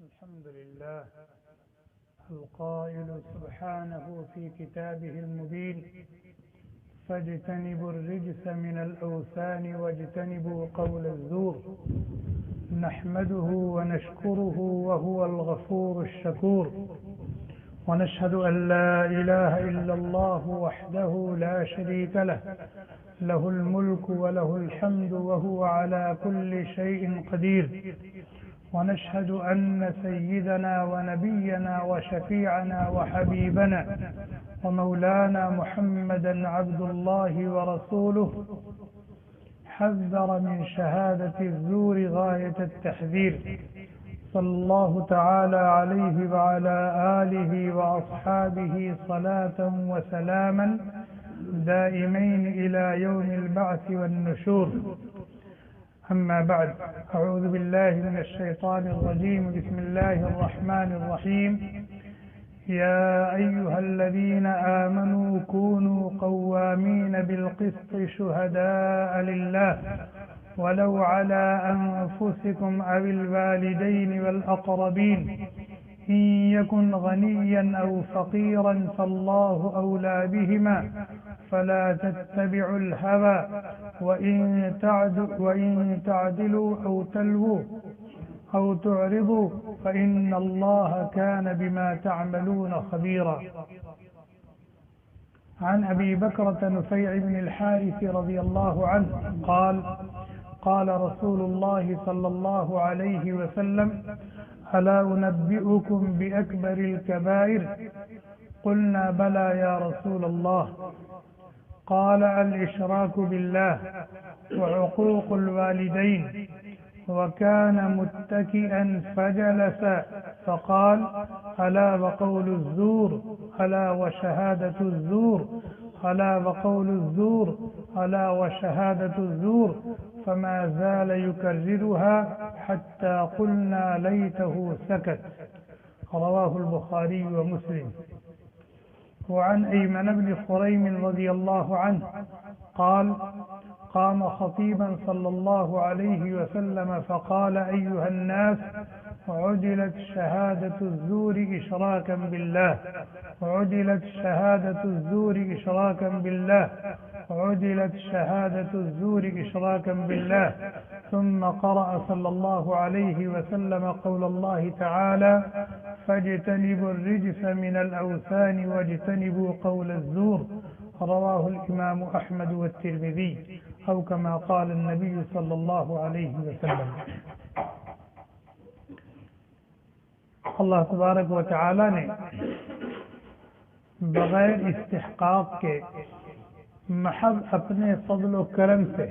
الحمد لله القائل سبحانه في كتابه المبين فاجتنبوا الرجس من الأوثان واجتنبوا قول الزور نحمده ونشكره وهو الغفور الشكور ونشهد أن لا إله إلا الله وحده لا شريك له له الملك وله الحمد وهو على كل شيء قدير ونشهد أن سيدنا ونبينا وشفيعنا وحبيبنا ومولانا محمدا عبد الله ورسوله حذر من شهادة الزور غاية التحذير صلى الله تعالى عليه وعلى آله وأصحابه صلاة وسلاما دائمين إلى يوم البعث والنشور. أما بعد، أعوذ بالله من الشيطان الرجيم. بسم الله الرحمن الرحيم. يا أيها الذين آمنوا كونوا قوامين بالقسط شهداء لله ولو على أنفسكم أو الوالدين والأقربين إن يكن غنيا أو فقيرا فالله أولى بهما فلا تتبعوا الهوى وإن تعدلوا أو تلووا أو تعرضوا فإن الله كان بما تعملون خبيرا. عن أبي بكرة نفيع بن الحارث رضي الله عنه قال: قال رسول الله صلى الله عليه وسلم: ألا أنبئكم بأكبر الكبائر؟ قلنا: بلى يا رسول الله. قال: الإشراك بالله وعقوق الوالدين. وكان متكئا فجلس فقال: ألا وقول الزور ألا وشهادة الزور ألا وقول الزور ألا وشهادة الزور، فما زال يكررها حتى قلنا ليته سكت. رواه البخاري ومسلم. وعن أيمن بن خريم رضي الله عنه قال: قام خطيبا صلى الله عليه وسلم فقال: أيها الناس، عجلت شهادة الزور إشراكا بالله عجلت شهادة الزور إشراكا بالله عجلت شهادة الزور إشراكا بالله. ثم قرأ صلى الله عليه وسلم قول الله تعالى: فاجتنبوا الرجس من الأوثان واجتنبوا قول الزور. رواه الإمام أحمد والترمذي أو كما قال النبي صلى الله عليه وسلم. اللہ تبارک و تعالی نے بغیر استحقاق کے محض اپنے فضل و کرم سے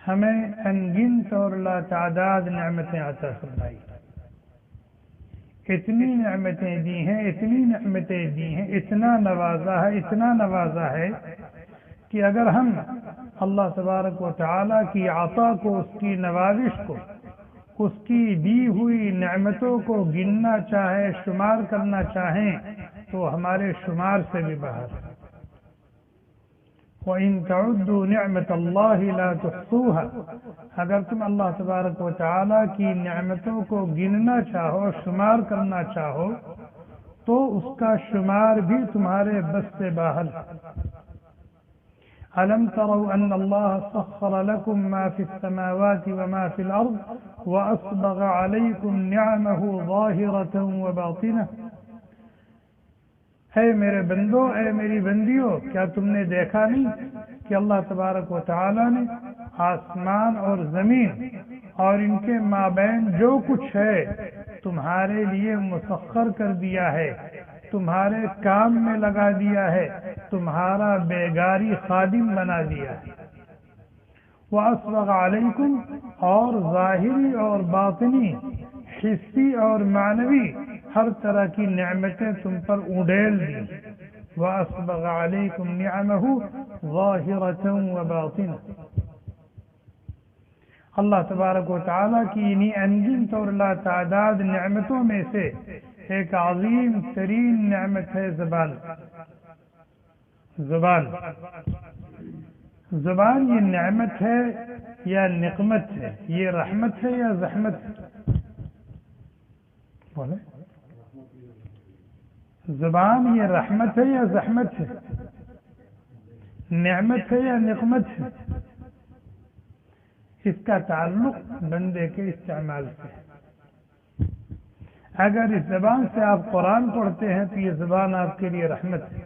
ہمیں انگنت اور لا تعداد نعمتیں عطا فرمائی. اتنی نعمتیں دی ہیں اتنا نوازا ہے کہ اگر ہم اللہ تبارک و تعالی کی عطا کو، اس کی نوازش کو، اس کی دی ہوئی نعمتوں کو گننا چاہیں، شمار کرنا چاہیں تو ہمارے شمار سے بھی باہر ہے. وَإِن تَعُدُّوا نِعْمَةَ اللَّهِ لَا تُحْصُوهَا، اگر تم اللہ تبارک و تعالی کی نعمتوں کو گننا چاہو، شمار کرنا چاہو تو اس کا شمار بھی تمہارے بس سے باہر ہے. أَلَمْ تَرَوْا أَنَّ اللَّهَ سَخَّرَ لَكُم مَّا فِي السَّمَاوَاتِ وَمَا فِي الْأَرْضِ وَأَسْبَغَ عَلَيْكُمْ نِعَمَهُ ظَاهِرَةً وَبَاطِنَةً. اے میرے بندو، اے میری بندیوں، کیا تم نے دیکھا نہیں کہ اللہ تبارک و تعالی نے آسمان اور زمین اور ان کے مابین جو کچھ ہے تمہارے لیے مسخر کر دیا ہے، تمہارے کام میں لگا دیا ہے، تمہارا بیگاری خادم بنا دیا ہے. وَأَسْبَغَ عَلَيْكُمْ، اور ظاہری اور باطنی، حسی اور معنوی ہر طرح کی نعمتیں تم پر اڈیل دی. وَأَسْبَغَ عَلَيْكُمْ نِعَمَهُ ظَاهِرَةً وَبَاطِنَةً. اللہ تبارک و تعالیٰ کی انہی انگنت اور لا تعداد نعمتوں میں سے ایک عظیم ترین نعمت ہے زبان. زبان یہ نعمت ہے یا نقمت ہے، یہ رحمت ہے یا زحمت ہے؟ بولے زبان یہ رحمت ہے یا زحمت ہے؟ نعمت ہے یا نقمت ہے؟ اس کا تعلق بندے کے استعمال سے ہے۔ اگر اس زبان سے آپ قرآن پڑھتے ہیں تو یہ زبان آپ کے لیے رحمت ہے۔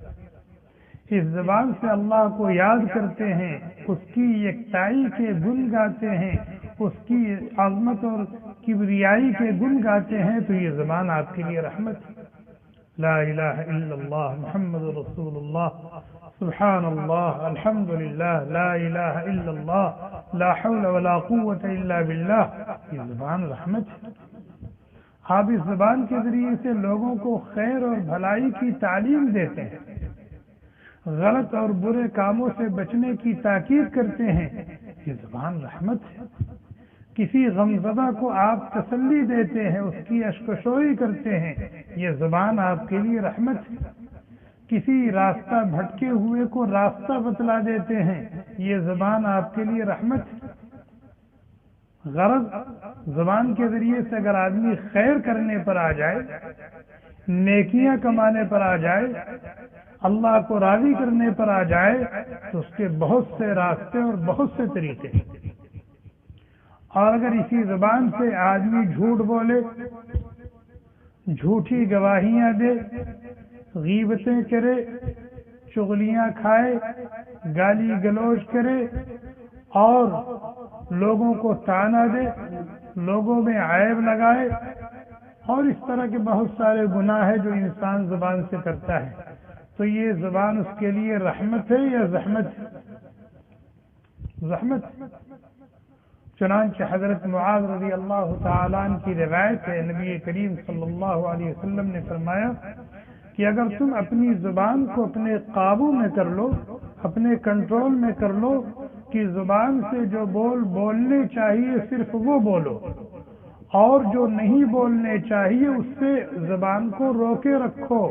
اس زبان سے اللہ کو یاد کرتے ہیں، اس کی یکتائی کے گن گاتے ہیں، اس کی عظمت اور کبریائی کے گن گاتے ہیں تو یہ زبان آپ کے لیے رحمت ہے۔ لا الہ الا اللہ محمد رسول اللہ، سبحان اللہ، الحمدللہ، لا الہ الا اللہ، لا حول ولا قوة الا باللہ، یہ زبان رحمت ہے۔ آپ اس زبان کے ذریعے سے لوگوں کو خیر اور بھلائی کی تعلیم دیتے ہیں، غلط اور برے کاموں سے بچنے کی تاکید کرتے ہیں، یہ زبان رحمت ہے۔ کسی غمزدہ کو آپ تسلی دیتے ہیں، اس کی اشکشوئی کرتے ہیں، یہ زبان آپ کے لیے رحمت ہے۔ کسی راستہ بھٹکے ہوئے کو راستہ بتلا دیتے ہیں، یہ زبان آپ کے لیے رحمت ہے۔ غرض زبان کے ذریعے سے اگر آدمی خیر کرنے پر آ جائے، نیکیاں کمانے پر آ جائے، اللہ کو راضی کرنے پر آ جائے تو اس کے بہت سے راستے اور بہت سے طریقے ہیں۔ اور اگر اسی زبان سے آدمی جھوٹ بولے، جھوٹی گواہیاں دے، غیبتیں کرے، چغلیاں کھائے، گالی گلوچ کرے اور لوگوں کو طعنہ دے، لوگوں میں عیب لگائے اور اس طرح کے بہت سارے گناہ ہیں جو انسان زبان سے کرتا ہے، تو یہ زبان اس کے لیے رحمت ہے یا زحمت ہے؟ زحمت۔ چنانچہ حضرت معاذ رضی اللہ تعالیٰ عنہ کی روایت ہے، نبی کریم صلی اللہ علیہ وسلم نے فرمایا کہ اگر تم اپنی زبان کو اپنے قابو میں کر لو، اپنے کنٹرول میں کر لو کہ زبان سے جو بولنے چاہیے صرف وہ بولو اور جو نہیں بولنے چاہیے اس سے زبان کو روکے رکھو،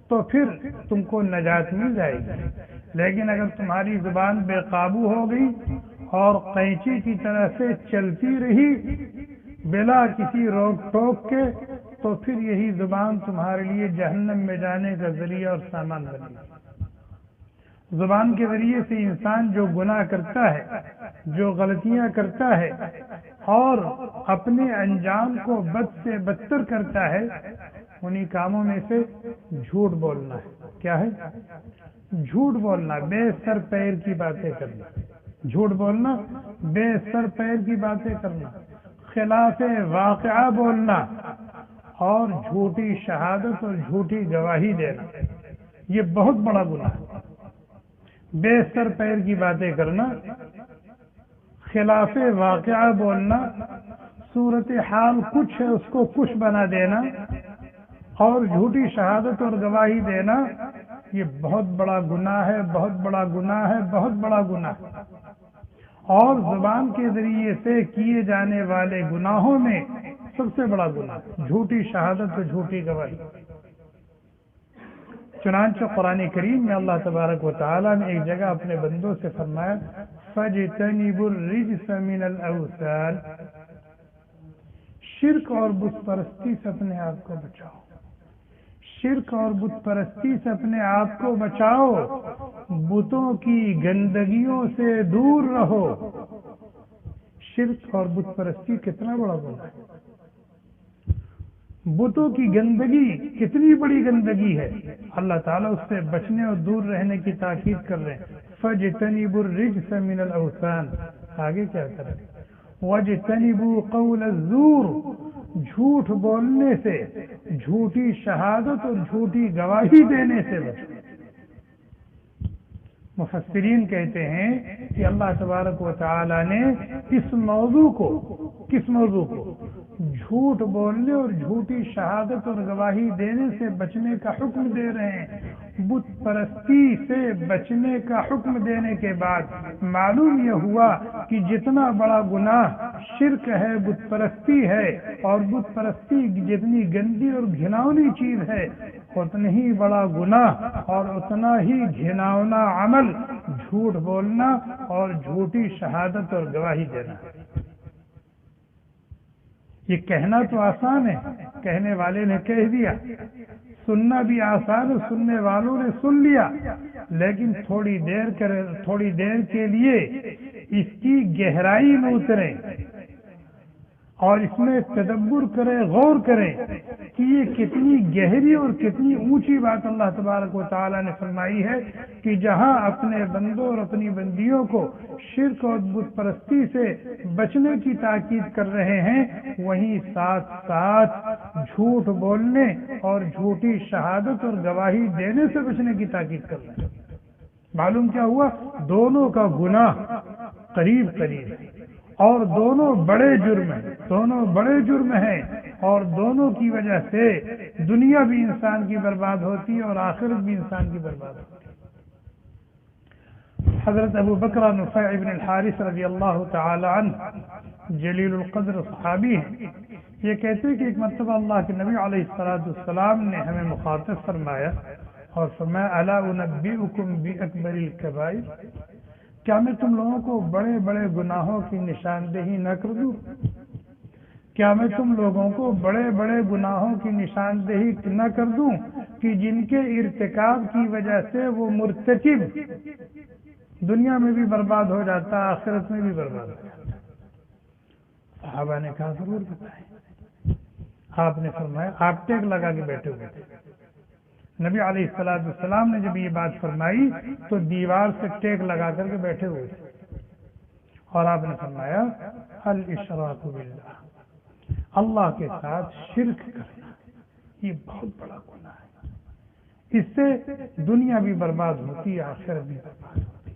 تو پھر تم کو نجات مل جائے گی۔ لیکن اگر تمہاری زبان بے قابو ہو گئی اور قینچی کی طرح سے چلتی رہی بلا کسی روک ٹوک کے، تو پھر یہی زبان تمہارے لیے جہنم میں جانے کا ذریعہ اور سامان بنے گی۔ زبان کے ذریعے سے انسان جو گناہ کرتا ہے، جو غلطیاں کرتا ہے اور اپنے انجام کو بد سے بدتر کرتا ہے، انہی کاموں میں سے جھوٹ بولنا ہے۔ کیا ہے؟ جھوٹ بولنا، بے سر پیر کی باتیں کرنا، جھوٹ بولنا، بے سر پیر کی باتیں کرنا، خلاف واقعہ بولنا اور جھوٹی شہادت اور جھوٹی گواہی دینا، یہ بہت بڑا گناہ ہے۔ بے سر پیر کی باتیں کرنا، خلاف واقعہ بولنا، صورتحال کچھ ہے اس کو کچھ بنا دینا اور جھوٹی شہادت اور گواہی دینا، یہ بہت بڑا گناہ ہے، بہت بڑا گناہ ہے، بہت بڑا گناہ ہے۔ اور زبان کے ذریعے سے کیے جانے والے گناہوں میں سب سے بڑا گناہ جھوٹی شہادت اور جھوٹی گواہی۔ چنانچہ قرآن کریم میں اللہ تبارک و تعالیٰ نے ایک جگہ اپنے بندوں سے فرمایا فَاجْتَنِبُوا الرِّجْسَ مِنَ الْأَوْثَانِ، شرک اور بت پرستی سے اپنے آپ کو بچاؤ، شرک اور بت پرستی سے اپنے آپ کو بچاؤ، بتوں کی گندگیوں سے دور رہو۔ شرک اور بت پرستی کتنا بڑا گناہ ہے، بتوں کی گندگی کتنی بڑی گندگی ہے، اللہ تعالیٰ اس سے بچنے اور دور رہنے کی تاکید کر رہے ہیں۔ فَاجْتَنِبُوا الرِّجْسَ مِنَ الْأَوْثَانِ، آگے کیا کریں؟ وَاجْتَنِبُوا قَوْلَ الزُّورِ، جھوٹ بولنے سے، جھوٹی شہادت اور جھوٹی گواہی دینے سے بچو۔ مفسرین کہتے ہیں کہ اللہ تبارک و تعالی نے اس موضوع کو، کس موضوع کو؟ جھوٹ بولنے اور جھوٹی شہادت اور گواہی دینے سے بچنے کا حکم دے رہے ہیں۔ بت پرستی سے بچنے کا حکم دینے کے بعد معلوم یہ ہوا کہ جتنا بڑا گناہ شرک ہے، بت پرستی ہے، اور بت پرستی جتنی گندی اور گھناؤنی چیز ہے، اتنا ہی بڑا گناہ اور اتنا ہی گھناؤنا عمل جھوٹ بولنا اور جھوٹی شہادت اور گواہی دینا۔ یہ کہنا تو آسان ہے، کہنے والے نے کہہ دیا، سننا بھی آسان ہے، سننے والوں نے سن لیا، لیکن تھوڑی دیر کے لیے اس کی گہرائی میں اتریں اور اس میں تدبر کریں، غور کریں کہ یہ کتنی گہری اور کتنی اونچی بات اللہ تبارک و تعالیٰ نے فرمائی ہے کہ جہاں اپنے بندوں اور اپنی بندیوں کو شرک اور بت پرستی سے بچنے کی تاکید کر رہے ہیں، وہیں ساتھ ساتھ جھوٹ بولنے اور جھوٹی شہادت اور گواہی دینے سے بچنے کی تاکید کر رہے ہیں۔ معلوم کیا ہوا؟ دونوں کا گناہ قریب قریب ہے اور دونوں بڑے جرم ہیں اور دونوں کی وجہ سے دنیا بھی انسان کی برباد ہوتی ہے اور آخرت بھی انسان کی برباد ہوتی ہے۔ حضرت ابو بکر نفیع بن الحارث رضی اللہ تعالی عنہ جلیل القدر صحابی ہیں، یہ کہتے ہیں کہ ایک مرتبہ اللہ کے نبی علیہ السلام نے ہمیں مخاطب فرمایا اور فرمایا الا انبئکم باکبر الکبائر، کیا میں تم لوگوں کو بڑے بڑے گناہوں کی نشاندہی نہ کر دوں؟ کیا میں تم لوگوں کو بڑے بڑے گناہوں کی نشاندہی نہ کر دوں کہ جن کے ارتکاب کی وجہ سے وہ مرتکب دنیا میں بھی برباد ہو جاتا، آخرت میں بھی برباد ہو جاتا؟ صحابہ نے کہا ضرور بتائیں۔ آپ نے فرمایا، آپ ٹیک لگا کے بیٹھے ہوئے تھے، نبی علیہ السلام نے جب یہ بات فرمائی تو دیوار سے ٹیک لگا کر کے بیٹھے ہوئے تھے اور آپ نے فرمایا الاشراک باللہ، اللہ کے ساتھ شرک کرنا یہ بہت بڑا گناہ ہے، اس سے دنیا بھی برباد ہوتی ہے، آخرت بھی برباد ہوتی ہے۔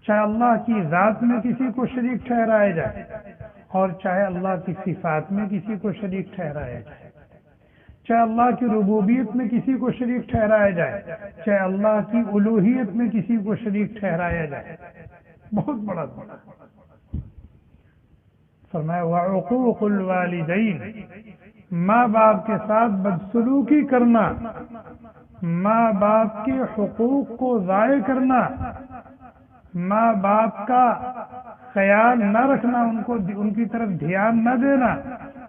چاہے اللہ کی ذات میں کسی کو شریک ٹھہرایا جائے اور چاہے اللہ کی صفات میں کسی کو شریک ٹھہرایا جائے، چاہے اللہ کی ربوبیت میں کسی کو شریک ٹھہرایا جائے، چاہے اللہ کی الوہیت میں کسی کو شریک ٹھہرایا جائے، بہت بڑا گناہ۔ فرمایا وعقوق الوالدین، ماں باپ کے ساتھ بدسلوکی کرنا، ماں باپ کے حقوق کو ضائع کرنا، ماں باپ کا خیال نہ رکھنا، ان کی طرف دھیان نہ دینا،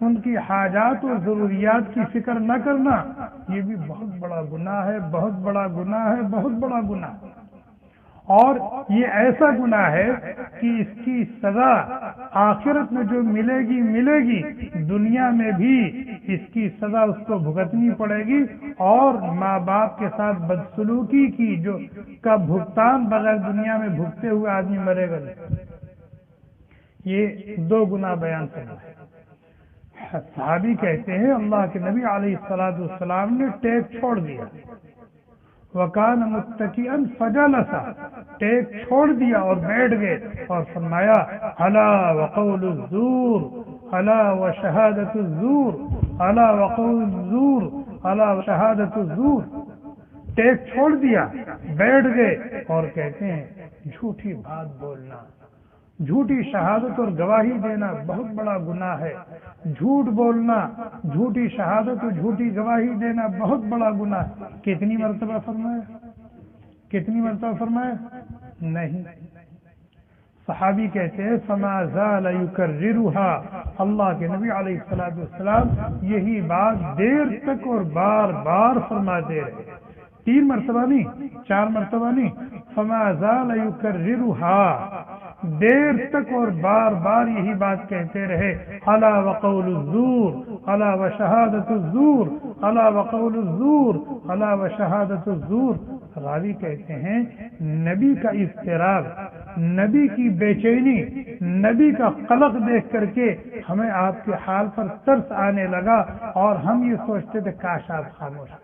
ان کی حاجات اور ضروریات کی فکر نہ کرنا، یہ بھی بہت بڑا گناہ ہے، بہت بڑا گناہ ہے، بہت بڑا گناہ۔ اور یہ ایسا گناہ ہے کہ اس کی سزا آخرت میں جو ملے گی، دنیا میں بھی اس کی سزا اس کو بھگتنی پڑے گی، اور ماں باپ کے ساتھ بدسلوکی کی جو کا بھگتان بغیر دنیا میں بھگتے ہوئے آدمی مرے گا نہیں۔ یہ دو گناہ بیان کرنا ہے۔ صحابی کہتے ہیں اللہ کے نبی علیہ السلام نے ٹیک چھوڑ دیا، وکان متکئا فجلس، ٹیک چھوڑ دیا اور بیٹھ گئے اور فرمایا الا وقول الزور، الا وشہادۃ الزور، الا وقول الزور، الا وشہادۃ الزور۔ ٹیک چھوڑ دیا، بیٹھ گئے اور کہتے ہیں جھوٹی بات بولنا، جھوٹی شہادت اور گواہی دینا بہت بڑا گناہ ہے، جھوٹ بولنا، جھوٹی شہادت اور جھوٹی گواہی دینا بہت بڑا گناہ ہے۔ کتنی مرتبہ فرمایا؟ نہیں۔ صحابی کہتے ہیں فما زال یکررها، اللہ کے نبی علیہ السلام یہی بات دیر تک اور بار بار فرماتے رہے، 3 مرتبہ نہیں، 4 مرتبہ نہیں، فما زال یکررها، دیر تک اور بار بار یہی بات کہتے رہے، الا وقول الزور، الا وشہادۃ الزور، الا وقول الزور، الا وشہادۃ الزور۔ راوی کہتے ہیں نبی کا اضطراب، نبی کی بے چینی، نبی کا قلق دیکھ کر کے ہمیں آپ کے حال پر ترس آنے لگا اور ہم یہ سوچتے تھے کاش آپ خاموش ہو جائیں،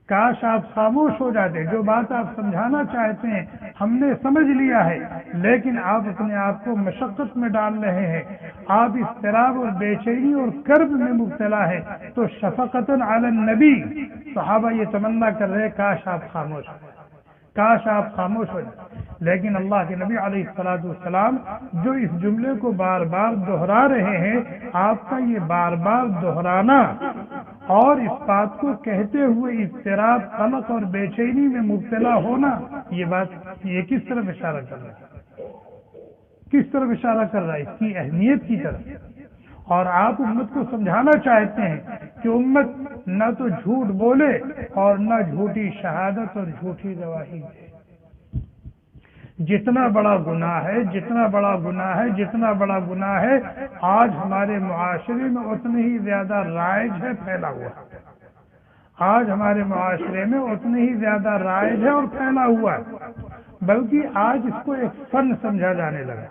کاش آپ خاموش ہو جاتے، جو بات آپ سمجھانا چاہتے ہیں ہم نے سمجھ لیا ہے، لیکن آپ اپنے آپ کو مشقت میں ڈال رہے ہیں، آپ اضطراب اور بے چینی اور کرب میں مبتلا ہے، تو شفقتاً علی النبی صحابہ یہ تمنا کر رہے کاش آپ خاموش ہو جائیں، کاش آپ خاموش ہو جائیں۔ لیکن اللہ کے نبی علیہ السلام جو اس جملے کو بار بار دہرا رہے ہیں، آپ کا یہ بار بار دہرانا اور اس بات کو کہتے ہوئے اضطراب، قلق اور بے چینی میں مبتلا ہونا، یہ کس طرف اشارہ کر رہا ہے؟ کس طرف اشارہ کر رہا ہے؟ اس کی اہمیت کی طرف۔ اور آپ امت کو سمجھانا چاہتے ہیں کہ امت نہ تو جھوٹ بولے اور نہ جھوٹی شہادت اور جھوٹی گواہی دے۔ جتنا بڑا گناہ ہے، جتنا بڑا گناہ ہے، جتنا بڑا گناہ ہے، آج ہمارے معاشرے میں اتنے ہی زیادہ رائج ہے، پھیلا ہوا ہے۔ آج ہمارے معاشرے میں اتنے ہی زیادہ رائج ہے اور پھیلا ہوا ہے، بلکہ آج اس کو ایک فن سمجھا جانے لگا۔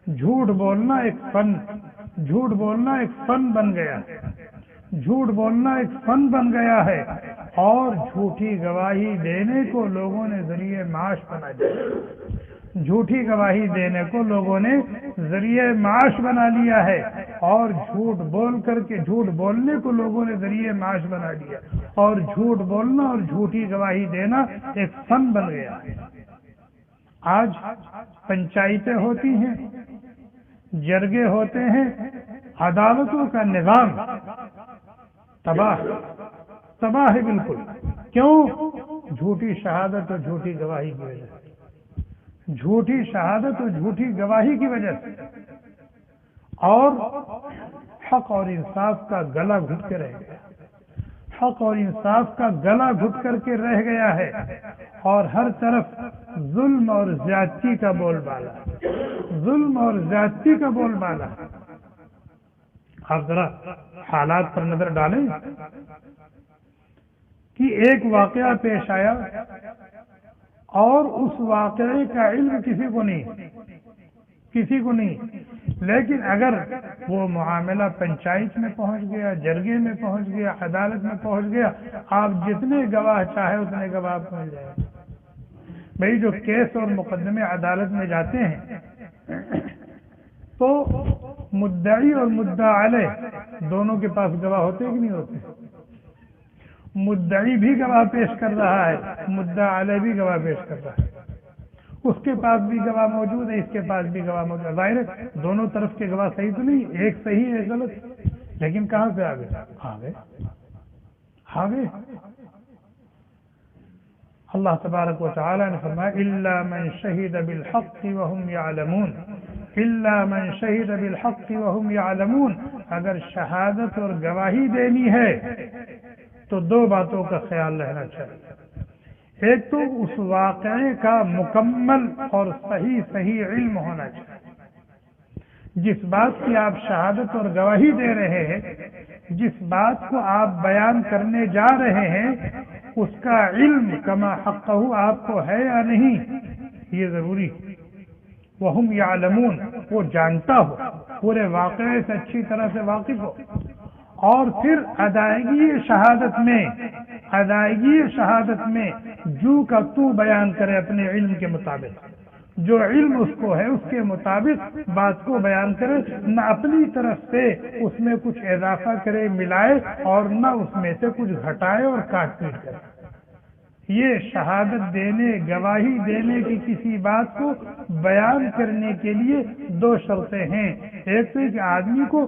جھوٹ بولنا ایک فن، جھوٹ بولنا ایک فن بن گیا، جھوٹ بولنا ایک فن بن گیا ہے، اور جھوٹی گواہی دینے کو لوگوں نے ذریعہ معاش بنا دیا۔ جھوٹی گواہی دینے کو لوگوں نے ذریعہ معاش بنا لیا ہے، اور جھوٹ بول کر کے، جھوٹ بولنے کو لوگوں نے ذریعہ معاش بنا لیا، اور جھوٹ بولنا اور جھوٹی گواہی دینا ایک فن بن گیا ہے۔ آج پنچایتیں ہوتی ہیں، جرگے ہوتے ہیں، عدالتوں کا نظام تباہ ہے بالکل۔ کیوں؟ جھوٹی شہادت اور جھوٹی گواہی کی وجہ سے، جھوٹی شہادت اور جھوٹی گواہی کی وجہ سے، اور حق اور انصاف کا گلا گھٹ کے رہ گیا، حق اور انصاف کا گلا گھٹ کر کے رہ گیا ہے، اور ہر طرف ظلم اور زیادتی کا بول بالا، ظلم اور زیادتی کا بول بالا۔ آپ ذرا حالات پر نظر ڈالیں کہ ایک واقعہ پیش آیا اور اس واقعے کا علم کسی کو نہیں، لیکن اگر وہ معاملہ پنچایت میں پہنچ گیا، جرگے میں پہنچ گیا، عدالت میں پہنچ گیا، آپ جتنے گواہ چاہے اتنے گواہ پہنچ جائیں۔ بھائی جو کیس اور مقدمے عدالت میں جاتے ہیں تو مدعی اور مدعا علیہ دونوں کے پاس گواہ ہوتے کہ نہیں ہوتے؟ مدعی بھی گواہ پیش کر رہا ہے، مدعا علیہ بھی گواہ پیش کر رہا ہے، اس کے پاس بھی گواہ موجود ہے، اس کے پاس بھی گواہ موجود ہے۔ ظاہر ہے دونوں طرف کے گواہ صحیح تو نہیں، ایک صحیح ایک غلط، لیکن کہاں سے آگے اللہ تبارک و تعالی نے فرمایا الا من شہد بالحق وهم يعلمون، الا من شہد بالحق وهم يعلمون۔ اگر شہادت اور گواہی دینی ہے تو دو باتوں کا خیال رہنا چاہیے۔ ایک تو اس واقعے کا مکمل اور صحیح علم ہونا چاہیے، جس بات کی آپ شہادت اور گواہی دے رہے ہیں، جس بات کو آپ بیان کرنے جا رہے ہیں، اس کا علم کما حقہ آپ کو ہے یا نہیں، یہ ضروری۔ وہم یعلمون، وہ جانتا ہو، پورے واقعے سے اچھی طرح سے واقف ہو، اور پھر ادائیگی شہادت میں جو کا تو بیان کرے اپنے علم کے مطابق، جو علم اس کو ہے اس کے مطابق بات کو بیان کرے، نہ اپنی طرف سے اس میں کچھ اضافہ کرے، ملائے، اور نہ اس میں سے کچھ گھٹائے اور کاٹ پیٹ کرے۔ یہ شہادت دینے، گواہی دینے کی کسی بات کو بیان کرنے کے لیے دو شرطیں ہیں۔ ایک تو کہ آدمی کو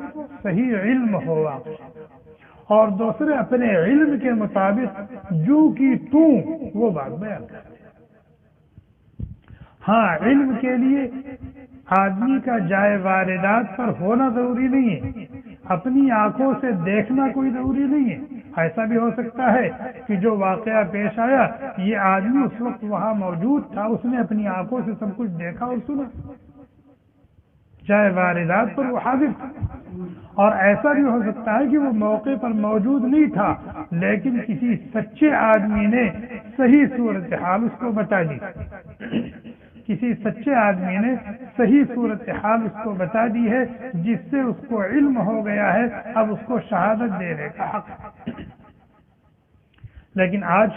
صحیح علم ہوا، اور دوسرے اپنے علم کے مطابق جو کی تو وہ بات بیان کرے۔ ہاں، علم کے لیے آدمی کا جائے واردات پر ہونا ضروری نہیں ہے، اپنی آنکھوں سے دیکھنا کوئی ضروری نہیں ہے۔ ایسا بھی ہو سکتا ہے کہ جو واقعہ پیش آیا یہ آدمی اس وقت وہاں موجود تھا، اس نے اپنی آنکھوں سے سب کچھ دیکھا اور سنا، جائے واردات پر وہ حاضر تھا۔ اور ایسا بھی ہو سکتا ہے کہ وہ موقع پر موجود نہیں تھا، لیکن کسی سچے آدمی نے صحیح صورتحال اس کو بتا دی، کسی سچے آدمی نے صحیح صورتحال اس کو بتا دی ہے، جس سے اس کو علم ہو گیا ہے، اب اس کو شہادت دینے کا حق ہے۔ لیکن آج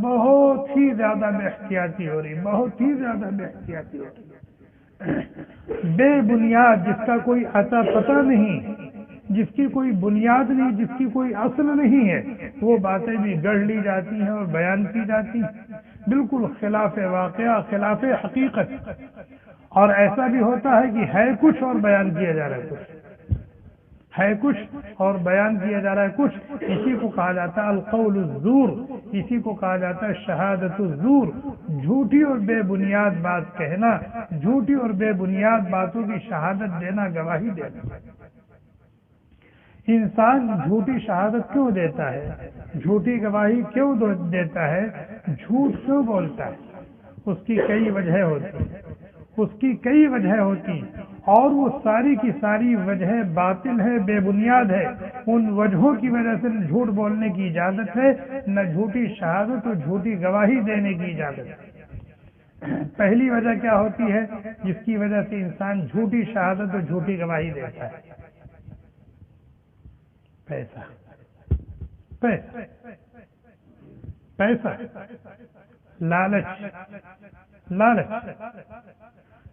بہت ہی زیادہ بے احتیاطی ہو رہی، بہت ہی زیادہ بے احتیاطی ہو رہی، بے بنیاد، جس کا کوئی اتا پتہ نہیں، جس کی کوئی بنیاد نہیں، جس کی کوئی اصل نہیں ہے، وہ باتیں بھی گڑھ لی جاتی ہیں اور بیان کی جاتی ہیں، بالکل خلاف واقعہ، خلاف حقیقت۔ اور ایسا بھی ہوتا ہے کہ ہے کچھ اور بیان کیا جا رہا ہے کچھ، ہے کچھ اور بیان کیا جا رہا ہے کچھ۔ اسی کو کہا جاتا ہے القول الزور، اسی کو کہا جاتا ہے شہادت الزور، جھوٹی اور بے بنیاد بات کہنا، جھوٹی اور بے بنیاد باتوں کی شہادت دینا، گواہی دینا۔ انسان جھوٹی شہادت کیوں دیتا ہے، جھوٹی گواہی کیوں دیتا ہے، جھوٹ کیوں بولتا ہے؟ اس کی کئی وجہ ہوتی ہیں، اس کی کئی وجہ ہوتی ہیں، اور وہ ساری کی ساری وجہ باطل ہے، بے بنیاد ہے۔ ان وجہوں کی وجہ سے نہ جھوٹ بولنے کی اجازت ہے، نہ جھوٹی شہادت اور جھوٹی گواہی دینے کی اجازت ہے۔ پہلی وجہ کیا ہوتی ہے جس کی وجہ سے انسان جھوٹی شہادت اور جھوٹی گواہی دیتا ہے؟ پیسہ، پیسہ، پیسہ، لالچ، لالچ،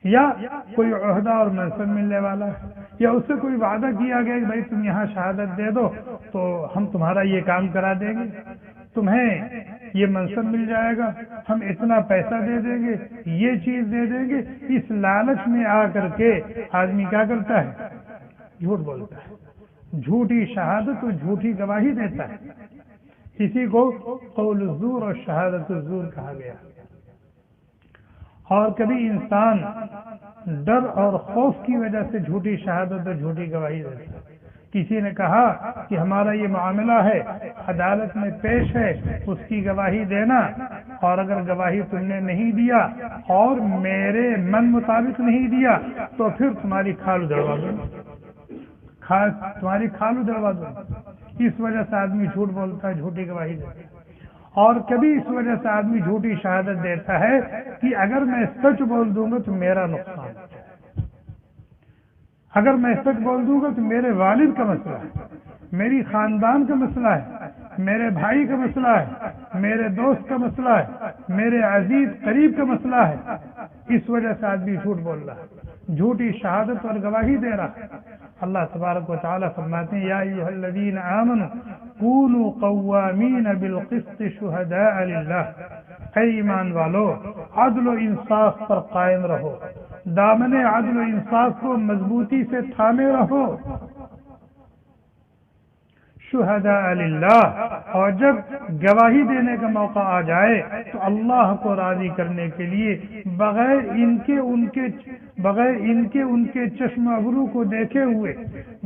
یا کوئی عہدہ اور منصب ملنے والا ہے، یا اس سے کوئی وعدہ کیا گیا کہ بھائی تم یہاں شہادت دے دو تو ہم تمہارا یہ کام کرا دیں گے، تمہیں یہ منصب مل جائے گا، ہم اتنا پیسہ دے دیں گے، یہ چیز دے دیں گے۔ اس لالچ میں آ کر کے آدمی کیا کرتا ہے؟ جھوٹ بولتا ہے، جھوٹی شہادت اور جھوٹی گواہی دیتا ہے۔ اسی کو قول الزور اور شہادت الزور کہا گیا۔ اور کبھی انسان ڈر اور خوف کی وجہ سے جھوٹی شہادت اور جھوٹی گواہی دیتا ہے۔ کسی نے کہا کہ ہمارا یہ معاملہ ہے، عدالت میں پیش ہے، اس کی گواہی دینا، اور اگر گواہی تم نے نہیں دیا اور میرے من مطابق نہیں دیا تو پھر تمہاری کھال ادھڑوا دوں، تمہاری کھال ادھڑوا دوں۔ اس وجہ سے آدمی جھوٹ بولتا ہے، جھوٹی گواہی دیتا ہے۔ اور کبھی اس وجہ سے آدمی جھوٹی شہادت دیتا ہے کہ اگر میں سچ بول دوں گا تو میرا نقصان ہے، اگر میں سچ بول دوں گا تو میرے والد کا مسئلہ ہے، میری خاندان کا مسئلہ ہے، میرے بھائی کا مسئلہ ہے، میرے دوست کا مسئلہ ہے، میرے عزیز قریب کا مسئلہ ہے۔ اس وجہ سے آدمی جھوٹ بول رہا ہے، جھوٹی شہادت اور گواہی دے رہا ہے۔ اللہ تبارک و تعالی فرماتے ہیں یا ایھا الذین آمنوا کونوا قوامین بالقسط شہداء للہ، اے ایمان والو عدل و انصاف پر قائم رہو، دامن عدل و انصاف کو مضبوطی سے تھامے رہو، شہداء للہ، اور جب گواہی دینے کا موقع آ جائے تو اللہ کو راضی کرنے کے لیے بغیر ان کے چشم ابرو کو دیکھے ہوئے،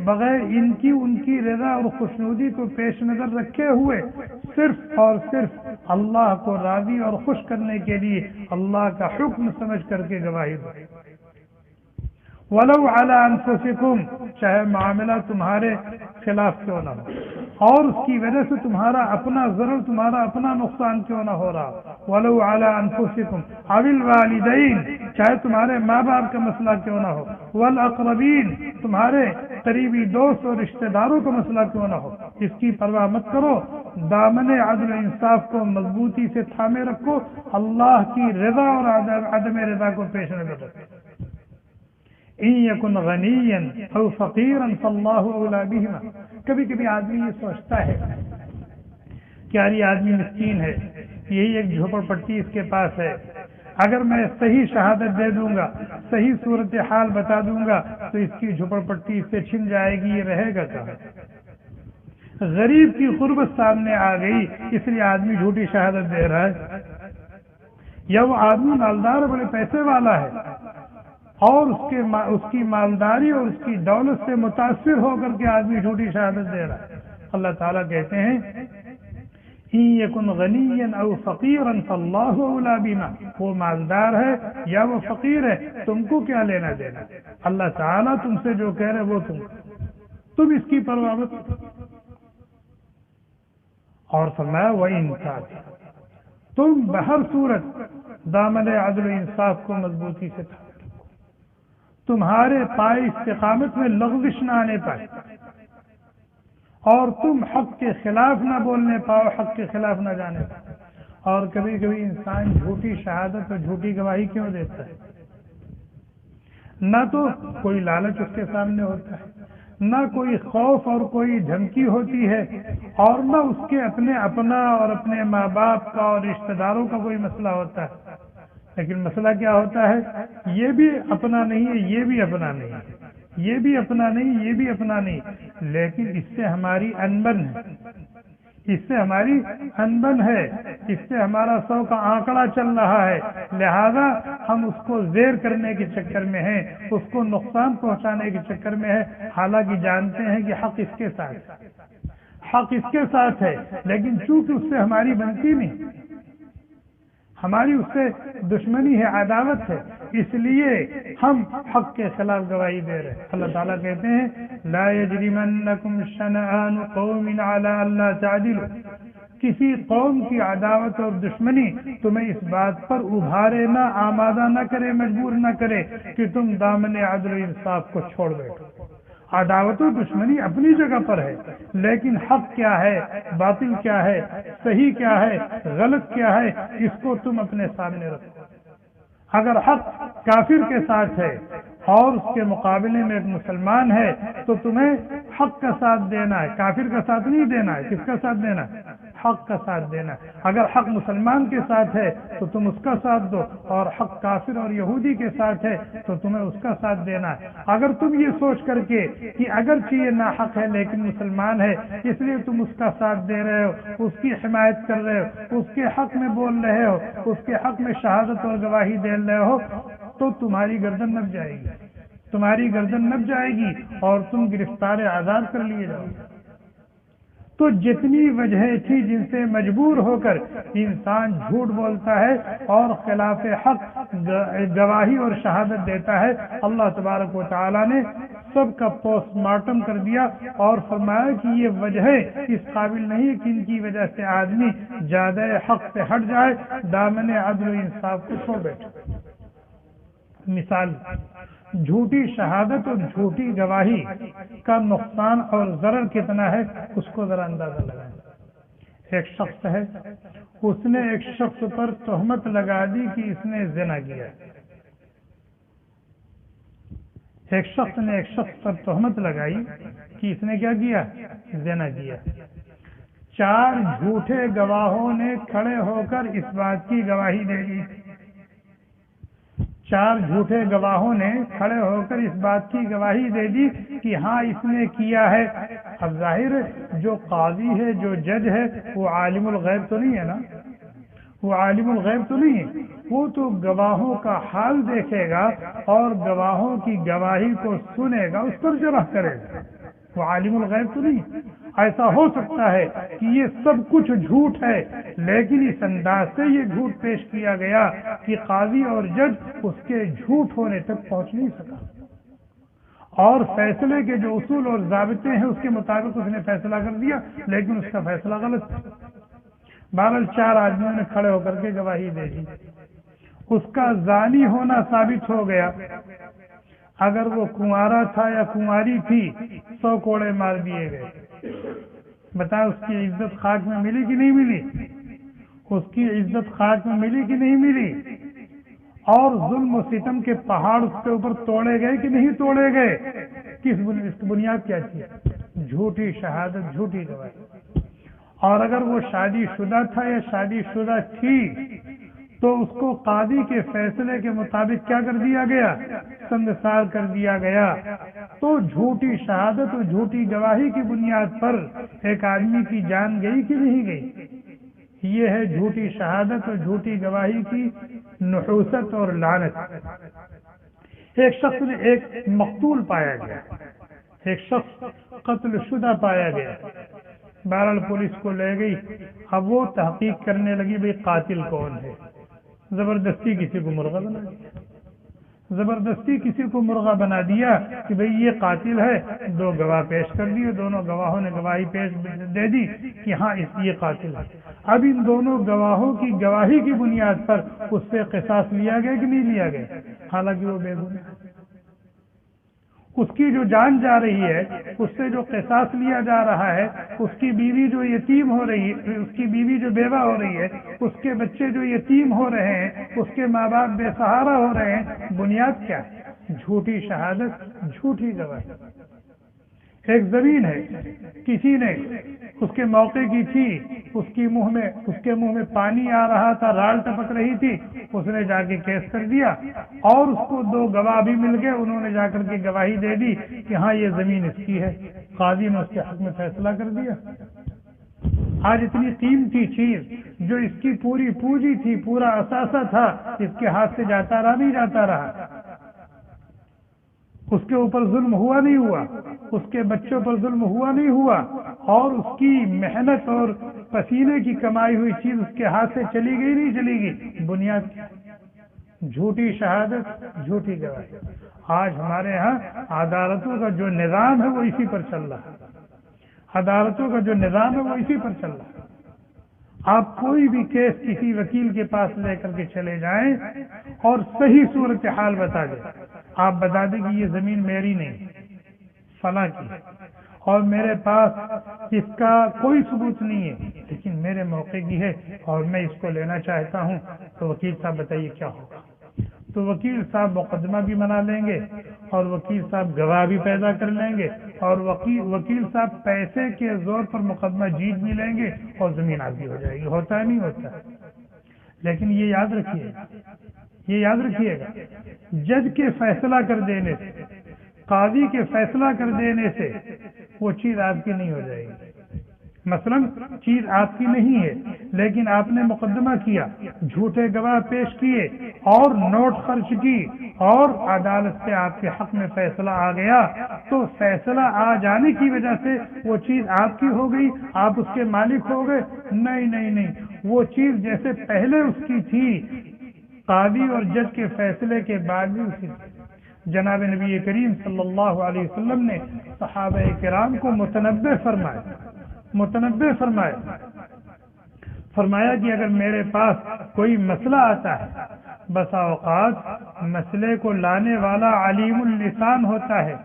بغیر ان کی رضا اور خوشنودی کو پیش نظر رکھے ہوئے، صرف اور صرف اللہ کو راضی اور خوش کرنے کے لیے اللہ کا حکم سمجھ کر کے گواہی دو۔ وَلَوْ عَلَىٰ أَنفُسِكُمْ، چاہے معاملہ تمہارے خلاف کیوں نہ ہو اور اس کی وجہ سے تمہارا اپنا ضرر، تمہارا اپنا نقصان کیوں نہ ہو رہا، وَلَوْ عَلَىٰ أَنفُسِكُمْ أَوِ الْوَالِدَيْنِ، چاہے تمہارے ماں باپ کا مسئلہ کیوں نہ ہو، وَالْأَقْرَبِينَ، تمہارے قریبی دوست اور رشتہ داروں کا مسئلہ کیوں نہ ہو، اس کی پرواہ مت کرو، دامن عدل و انصاف کو مضبوطی سے تھامے رکھو، اللہ کی رضا اور عدم رضا کو پیش نظر رکھو۔ ان یکن غنیا او فقیرا فاللہ اولی بہما، کبھی کبھی آدمی یہ سوچتا ہے کہ یار یہ آدمی مسکین ہے، یہی ایک جھوپڑ پٹی اس کے پاس ہے، اگر میں صحیح شہادت دے دوں گا، صحیح صورتحال بتا دوں گا تو اس کی جھوپڑ پٹی اس سے چھن جائے گی، یہ رہے گا کہاں؟ غریب کی غربت سامنے آ گئی، اس لیے آدمی جھوٹی شہادت دے رہا ہے۔ یا وہ آدمی مالدار بڑے پیسے والا ہے اور اس کی مالداری اور اس کی دولت سے متاثر ہو کر کے آدمی جھوٹی شہادت دے رہا ہے۔ اللہ تعالیٰ کہتے ہیں ان یکن غنیا او فقیرا فاللہ اولی بہما، وہ مالدار ہے یا وہ فقیر ہے، تم کو کیا لینا دینا، اللہ تعالیٰ تم سے جو کہہ رہے وہ تم اس کی پرواہ مت کرو۔ اور فرمایا وَإِن تَعْدِلُوا، تم بہر صورت دامن عدل و انصاف کو مضبوطی سے تھامے، تمہارے پائے استقامت میں لغزش نہ آنے پائے، اور تم حق کے خلاف نہ بولنے پاؤ، حق کے خلاف نہ جانے پاؤ۔ اور کبھی کبھی انسان جھوٹی شہادت اور جھوٹی گواہی کیوں دیتا ہے؟ نہ تو کوئی لالچ اس کے سامنے ہوتا ہے، نہ کوئی خوف اور کوئی دھمکی ہوتی ہے، اور نہ اس کے اپنا اور اپنے ماں باپ کا اور رشتہ داروں کا کوئی مسئلہ ہوتا ہے، لیکن مسئلہ کیا ہوتا ہے؟ یہ بھی اپنا نہیں ہے، یہ بھی اپنا نہیں ہے، یہ بھی اپنا نہیں، یہ بھی اپنا نہیں، لیکن اس سے ہماری انبن ہے، اس سے ہماری انبن ہے، اس سے ہمارا 100 کا آنکڑا چل رہا ہے، لہذا ہم اس کو زیر کرنے کے چکر میں ہیں، اس کو نقصان پہنچانے کے چکر میں ہے، حالانکہ جانتے ہیں کہ حق اس کے ساتھ ہے، حق اس کے ساتھ ہے، لیکن چونکہ اس سے ہماری بنتی نہیں، ہماری اس سے دشمنی ہے، عداوت ہے، اس لیے ہم حق کے خلاف گواہی دے رہے ہیں۔ اللہ تعالیٰ کہتے ہیں لا یجرمنکم شنآن قوم علی الا تعدلوا، کسی قوم کی عداوت اور دشمنی تمہیں اس بات پر ابھارے نہ، آمادہ نہ کرے، مجبور نہ کرے کہ تم دامن عدل و انصاف کو چھوڑ بیٹھو۔ عداوت و دشمنی اپنی جگہ پر ہے، لیکن حق کیا ہے، باطل کیا ہے، صحیح کیا ہے، غلط کیا ہے، اس کو تم اپنے سامنے رکھو۔ اگر حق کافر کے ساتھ ہے اور اس کے مقابلے میں ایک مسلمان ہے تو تمہیں حق کا ساتھ دینا ہے، کافر کا ساتھ نہیں دینا ہے۔ کس کا ساتھ دینا ہے؟ حق کا ساتھ دینا ہے۔ اگر حق مسلمان کے ساتھ ہے تو تم اس کا ساتھ دو، اور حق کافر اور یہودی کے ساتھ ہے تو تمہیں اس کا ساتھ دینا ہے۔ اگر تم یہ سوچ کر کے کہ اگرچہ یہ ناحق ہے لیکن مسلمان ہے اس لیے تم اس کا ساتھ دے رہے ہو، اس کی حمایت کر رہے ہو، اس کے حق میں بول رہے ہو، اس کے حق میں شہادت اور گواہی دے رہے ہو، تو تمہاری گردن نب جائے گی، تمہاری گردن نب جائے گی اور تم گرفتار آزاد کر لیے جاؤ گے۔ تو جتنی وجہیں تھی جن سے مجبور ہو کر انسان جھوٹ بولتا ہے اور خلاف حق گواہی اور شہادت دیتا ہے، اللہ تبارک و تعالیٰ نے سب کا پوسٹ مارٹم کر دیا اور فرمایا کہ یہ وجہیں اس قابل نہیں کہ ان کی وجہ سے آدمی زیادہ حق سے ہٹ جائے، دامن عدل و انصاف کو چھوڑ بیٹھے۔ مثال، جھوٹی شہادت اور جھوٹی گواہی کا نقصان اور ضرر کتنا ہے اس کو ذرا اندازہ لگائیں۔ ایک شخص ہے، اس نے ایک شخص پر تہمت لگا دی کہ اس نے زنا کیا۔ ایک شخص نے ایک شخص پر تہمت لگائی کہ اس نے کیا کیا؟ زنا کیا۔ 4 جھوٹے گواہوں نے کھڑے ہو کر اس بات کی گواہی دے دی۔ 4 جھوٹے گواہوں نے کھڑے ہو کر اس بات کی گواہی دے دی کہ ہاں اس نے کیا ہے۔ اب ظاہر جو قاضی ہے، جو جج ہے، وہ عالم الغیب تو نہیں ہے نا، وہ عالم الغیب تو نہیں ہے، وہ تو گواہوں کا حال دیکھے گا اور گواہوں کی گواہی کو سنے گا، اس پر جرح کرے گا، وہ عالم الغیب تو نہیں۔ ایسا ہو سکتا ہے کہ یہ سب کچھ جھوٹ ہے لیکن اس انداز سے یہ جھوٹ پیش کیا گیا کہ قاضی اور جج اس کے جھوٹ ہونے تک پہنچ نہیں سکا، اور فیصلے کے جو اصول اور ضابطے ہیں اس کے مطابق اس نے فیصلہ کر دیا لیکن اس کا فیصلہ غلط تھا۔ بہرحال 4 آدمیوں نے کھڑے ہو کر کے گواہی دے دی، اس کا زانی ہونا ثابت ہو گیا۔ اگر وہ کنوارا تھا یا کنواری تھی 100 کوڑے مار دیے گئے۔ بتائیں اس کی عزت خاک میں ملی کہ نہیں ملی؟ اس کی عزت خاک میں ملی کہ نہیں ملی؟ اور ظلم و ستم کے پہاڑ اس کے اوپر توڑے گئے کہ نہیں توڑے گئے؟ اس بنیاد کیا تھی؟ جھوٹی شہادت، جھوٹی گواہی۔ اور اگر وہ شادی شدہ تھا یا شادی شدہ تھی تو اس کو قاضی کے فیصلے کے مطابق کیا کر دیا گیا؟ سنگسار کر دیا گیا۔ تو جھوٹی شہادت اور جھوٹی گواہی کی بنیاد پر ایک آدمی کی جان گئی کہ نہیں گئی؟ یہ ہے جھوٹی شہادت اور جھوٹی گواہی کی نحوست اور لعنت۔ ایک شخص نے ایک مقتول پایا گیا، ایک شخص قتل شدہ پایا گیا، بہرحال پولیس کو لے گئی۔ اب وہ تحقیق کرنے لگی بھئی قاتل کون ہے۔ زبردستی کسی کو مرغا بنا دیا، زبردستی کسی کو مرغا بنا دیا کہ بھئی یہ قاتل ہے۔ 2 گواہ پیش کر دیے، دونوں گواہوں نے گواہی پیش دے دی کہ ہاں یہ قاتل ہے۔ اب ان دونوں گواہوں کی گواہی کی بنیاد پر اس سے قصاص لیا گیا کہ نہیں لیا گیا؟ حالانکہ وہ بے گناہ ہے، اس کی جو جان جا رہی ہے، اس سے جو قصاص لیا جا رہا ہے، اس کی بیوی جو یتیم ہو رہی ہے، اس کی بیوی جو بیوہ ہو رہی ہے، اس کے بچے جو یتیم ہو رہے ہیں، اس کے ماں باپ بے سہارا ہو رہے ہیں۔ بنیاد کیا ہے؟ جھوٹی شہادت، جھوٹی گواہی۔ ایک زمین ہے، کسی نے اس کے موقع کی تھی، اس کے منہ میں پانی آ رہا تھا، رال ٹپک رہی تھی، اس نے جا کے کیس کر دیا اور اس کو 2 گواہ بھی مل گئے، انہوں نے جا کر کے گواہی دے دی کہ ہاں یہ زمین اس کی ہے۔ قاضی نے اس کے حق میں فیصلہ کر دیا۔ آج اتنی قیمتی چیز جو اس کی پوری پونجی تھی، پورا اثاثہ تھا، اس کے ہاتھ سے جاتا رہا نہیں جاتا رہا، اس کے اوپر ظلم ہوا نہیں ہوا، اس کے بچوں پر ظلم ہوا نہیں ہوا، اور اس کی محنت اور پسینے کی کمائی ہوئی چیز اس کے ہاتھ سے چلی گئی نہیں چلی گئی، بنیاد کیا؟ جھوٹی شہادت، جھوٹی گواہی۔ آج ہمارے ہاں عدالتوں کا جو نظام ہے وہ اسی پر چل رہا ہے، عدالتوں کا جو نظام ہے وہ اسی پر چل رہا ہے۔ آپ کوئی بھی کیس کسی وکیل کے پاس لے کر کے چلے جائیں اور صحیح صورتحال بتا دیں، آپ بتا دیں کہ یہ زمین میری نہیں، فلاں کی، اور میرے پاس اس کا کوئی ثبوت نہیں ہے، لیکن میرے موقع کی ہے اور میں اس کو لینا چاہتا ہوں، تو وکیل صاحب بتائیے کیا ہوگا؟ تو وکیل صاحب مقدمہ بھی بنا لیں گے، اور وکیل صاحب گواہ بھی پیدا کر لیں گے، اور وکیل صاحب پیسے کے زور پر مقدمہ جیت بھی لیں گے، اور زمین عادی ہو جائے گی۔ ہوتا ہے نہیں ہوتا؟ لیکن یہ یاد رکھیے، یہ یاد رکھیے گا، جج کے فیصلہ کر دینے سے، قاضی کے فیصلہ کر دینے سے وہ چیز آپ کی نہیں ہو جائے گی۔ مثلا چیز آپ کی نہیں ہے، لیکن آپ نے مقدمہ کیا، جھوٹے گواہ پیش کیے اور نوٹ خرچ کی، اور عدالت سے آپ کے حق میں فیصلہ آ گیا، تو فیصلہ آ جانے کی وجہ سے وہ چیز آپ کی ہو گئی، آپ اس کے مالک ہو گئے؟ نہیں نہیں نہیں، وہ چیز جیسے پہلے اس کی تھی، قاضی اور جج کے فیصلے کے بعد بھی اسی تھی۔ جناب نبی کریم صلی اللہ علیہ وسلم نے صحابہ کرام کو متنبہ فرمایا کہ اگر میرے پاس کوئی مسئلہ آتا ہے، بسا اوقات مسئلے کو لانے والا علیم اللسان ہوتا ہے،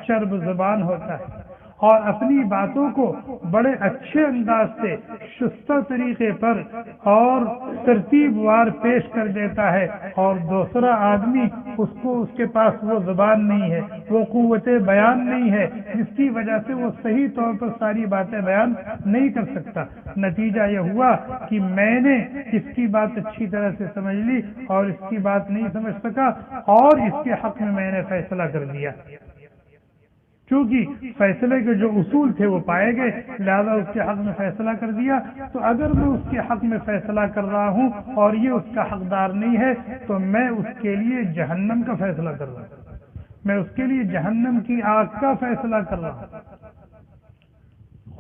چرب زبان ہوتا ہے، اور اپنی باتوں کو بڑے اچھے انداز سے شستہ طریقے پر اور ترتیب وار پیش کر دیتا ہے، اور دوسرا آدمی اس کے پاس وہ زبان نہیں ہے، وہ قوت بیان نہیں ہے، جس کی وجہ سے وہ صحیح طور پر ساری باتیں بیان نہیں کر سکتا۔ نتیجہ یہ ہوا کہ میں نے اس کی بات اچھی طرح سے سمجھ لی اور اس کی بات نہیں سمجھ سکا، اور اس کے حق میں نے فیصلہ کر دیا۔ کیونکہ فیصلے کے جو اصول تھے وہ پائے گئے، لہذا اس کے حق میں فیصلہ کر دیا۔ تو اگر میں اس کے حق میں فیصلہ کر رہا ہوں اور یہ اس کا حقدار نہیں ہے، تو میں اس کے لیے جہنم کا فیصلہ کر رہا ہوں، میں اس کے لیے جہنم کی آگ کا فیصلہ کر رہا ہوں۔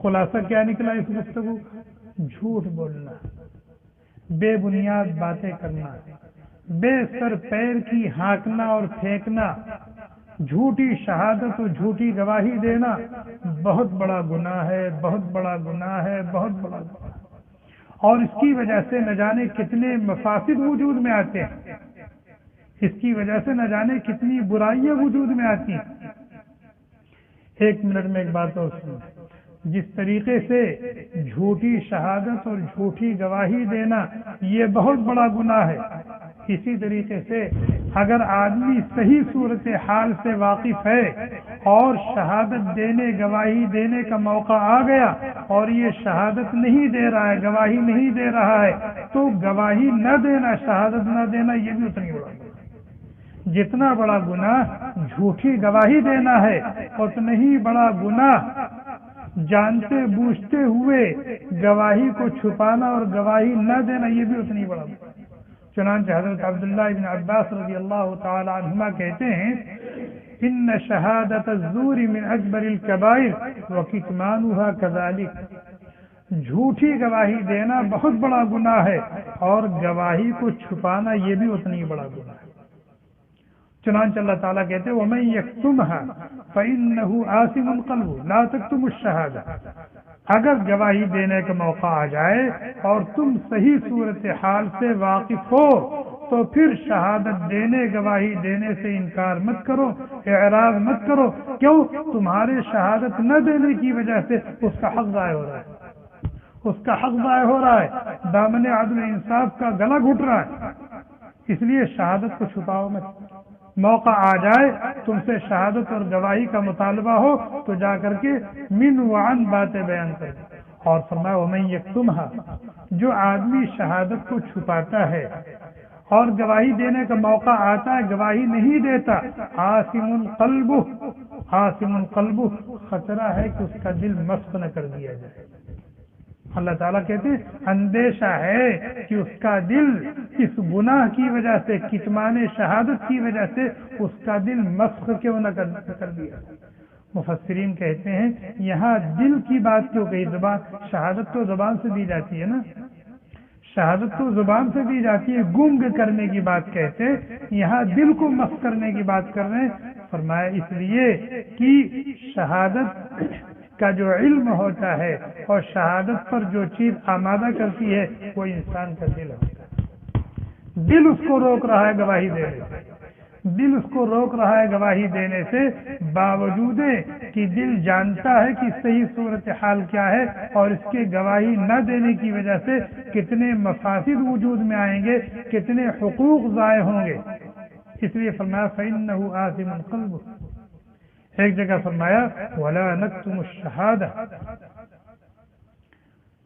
خلاصہ کیا نکلا اس گفتگو کا؟ جھوٹ بولنا، بے بنیاد باتیں کرنا، بے سر پیر کی ہانکنا اور پھینکنا، جھوٹی شہادت اور جھوٹی گواہی دینا بہت بڑا گناہ ہے، بہت بڑا گناہ ہے، بہت بڑا گناہ ہے، اور اس کی وجہ سے نہ جانے کتنے مفاسد وجود میں آتے ہیں، اس کی وجہ سے نہ جانے کتنی برائیاں وجود میں آتی ہیں۔ ایک منٹ میں ایک بات اور سنیں، جس طریقے سے جھوٹی شہادت اور جھوٹی گواہی دینا یہ بہت بڑا گناہ ہے، اسی طریقے سے اگر آدمی صحیح صورتحال سے واقف ہے اور شہادت دینے، گواہی دینے کا موقع آ گیا اور یہ شہادت نہیں دے رہا ہے، گواہی نہیں دے رہا ہے، تو گواہی نہ دینا، شہادت نہ دینا یہ بھی اتنی بڑا گناہ۔ جتنا بڑا گناہ جھوٹی گواہی دینا ہے، اتنا ہی بڑا گناہ جانتے بوجھتے ہوئے گواہی کو چھپانا اور گواہی نہ دینا یہ بھی اتنی بڑا گناہ۔ چنانچہ حضرت عبداللہ ابن عباس رضی اللہ تعالی عنہما کہتے ہیں، ان شہادت الزور من اکبر الکبائر وکتمانها کذالک، جھوٹی گواہی دینا بہت بڑا گناہ ہے اور گواہی کو چھپانا یہ بھی اتنی بڑا گناہ ہے۔ چنانچہ اللہ تعالیٰ کہتے ہیں وَمَن يَكْتُمْهَا فَإِنَّهُ آثِمٌ قَلْبُهُ لَا تَكْتُمُوا الشَّهَادَةَ، اگر گواہی دینے کا موقع آ جائے اور تم صحیح صورتحال سے واقف ہو تو پھر شہادت دینے، گواہی دینے سے انکار مت کرو، اعراض مت کرو۔ کیوں؟ تمہارے شہادت نہ دینے کی وجہ سے اس کا حق ضائع ہو رہا ہے، اس کا حق ضائع ہو رہا ہے، دامن عدل انصاف کا گلا گھٹ رہا ہے۔ اس لیے شہادت کو چھپاؤ مت۔ موقع آ جائے تم سے شہادت اور گواہی کا مطالبہ ہو تو جا کر کے من وعن باتیں بیان کر دو۔ اور فرمایا وَمَن يَكْتُمْهَا، جو آدمی شہادت کو چھپاتا ہے اور گواہی دینے کا موقع آتا ہے گواہی نہیں دیتا، آثم قلبہ، خطرہ ہے کہ اس کا دل مسخ نہ کر دیا جائے۔ اللہ تعالیٰ کہتے ہیں اندیشہ ہے کہ اس کا دل اس گناہ کی وجہ سے، کتمان شہادت کی وجہ سے اس کا دل مسخ کیوں نہ کر دیا۔ مفسرین کہتے ہیں یہاں دل کی بات کیوں کہی؟ زبان، شہادت تو زبان سے دی جاتی ہے نا، شہادت تو زبان سے دی جاتی ہے، گنگ کرنے کی بات کہتے ہیں، یہاں دل کو مسخ کرنے کی بات کر رہے ہیں۔ فرمایا اس لیے کہ شہادت کا جو علم ہوتا ہے اور شہادت پر جو چیز آمادہ کرتی ہے وہ انسان کا دل ہوتا ہے۔ دل اس کو روک رہا ہے گواہی دینے سے، دل اس کو روک رہا ہے گواہی دینے سے، باوجود کہ دل جانتا ہے کہ صحیح صورتحال کیا ہے اور اس کے گواہی نہ دینے کی وجہ سے کتنے مفاسد وجود میں آئیں گے، کتنے حقوق ضائع ہوں گے۔ اس لیے فرمایا فَإِنَّهُ آثِمٌ قَلْبُهُ۔ ایک جگہ فرمایا وَلَا نَكْتُمُ الشَّهَادَةَ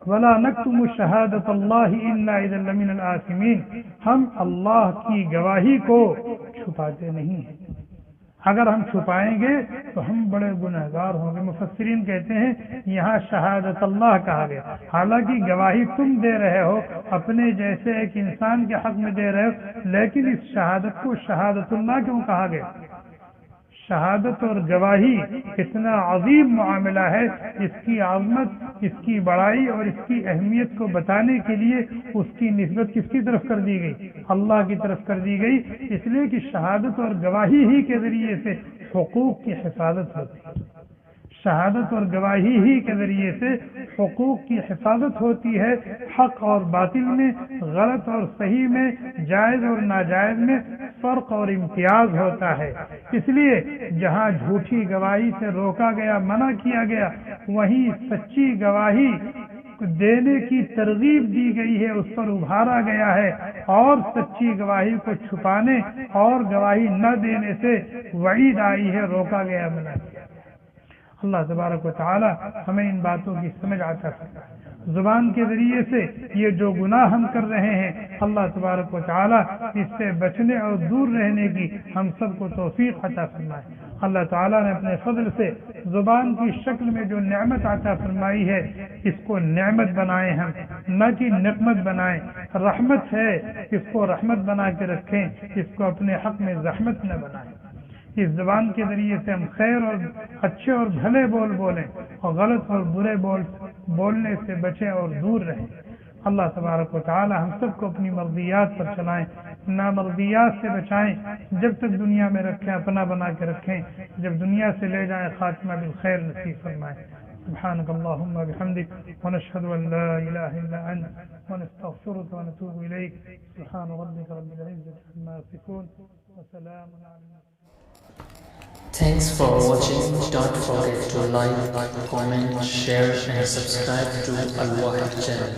وَلَا نَكْتُمُ شَهَادَةَ اللَّهِ إِنَّا إِذًا لَّمِنَ الْآثِمِينَ۔ ہم اللہ کی گواہی کو چھپاتے نہیں ہیں، اگر ہم چھپائیں گے تو ہم بڑے گنہگار ہوں گے۔ مفسرین کہتے ہیں یہاں شہادت اللہ کہا گیا، حالانکہ گواہی تم دے رہے ہو اپنے جیسے ایک انسان کے حق میں دے رہے ہو، لیکن اس شہادت کو شہادت اللہ کیوں کہا گیا؟ شہادت اور گواہی اتنا عظیم معاملہ ہے، اس کی عظمت، اس کی بڑائی اور اس کی اہمیت کو بتانے کے لیے اس کی نسبت کس کی طرف کر دی گئی؟ اللہ کی طرف کر دی گئی، اس لیے کہ شہادت اور گواہی ہی کے ذریعے سے حقوق کی حفاظت ہوتی ہے، شہادت اور گواہی ہی کے ذریعے سے حقوق کی حفاظت ہوتی ہے، حق اور باطل میں، غلط اور صحیح میں، جائز اور ناجائز میں فرق اور امتیاز ہوتا ہے۔ اس لیے جہاں جھوٹی گواہی سے روکا گیا، منع کیا گیا، وہیں سچی گواہی دینے کی ترغیب دی گئی ہے، اس پر ابھارا گیا ہے، اور سچی گواہی کو چھپانے اور گواہی نہ دینے سے وعید آئی ہے، روکا گیا، منع کیا۔ اللہ تبارک و تعالی ہمیں ان باتوں کی سمجھ عطا فرمائے۔ زبان کے ذریعے سے یہ جو گناہ ہم کر رہے ہیں، اللہ تبارک و تعالی اس سے بچنے اور دور رہنے کی ہم سب کو توفیق عطا فرمائے۔ اللہ تعالیٰ نے اپنے فضل سے زبان کی شکل میں جو نعمت عطا فرمائی ہے، اس کو نعمت بنائیں، ہم نہ کہ نقمت بنائیں۔ رحمت ہے، اس کو رحمت بنا کے رکھیں، اس کو اپنے حق میں زحمت نہ بنائیں۔ اس زبان کے ذریعے سے ہم خیر اور اچھے اور بھلے بول بولیں، اور غلط اور برے بولنے سے بچیں اور دور رہیں۔ اللہ تبارک و تعالی ہم سب کو اپنی مرضیات پر چلائیں، نامرضیات سے بچائیں، جب تک دنیا میں رکھیں اپنا بنا کے رکھیں، جب دنیا سے لے جائیں خاتمہ بالخیر نصیب فرمائیں۔ سبحانك اللهم وبحمدك ونشهد ان لا اله الا انت ونستغفرك ونتوب اليك سبحان ربك رب العزة عما يصفون وسلام على المرسلين. Thanks for watching. Don't forget to like, comment, share and subscribe to Al Wahid channel.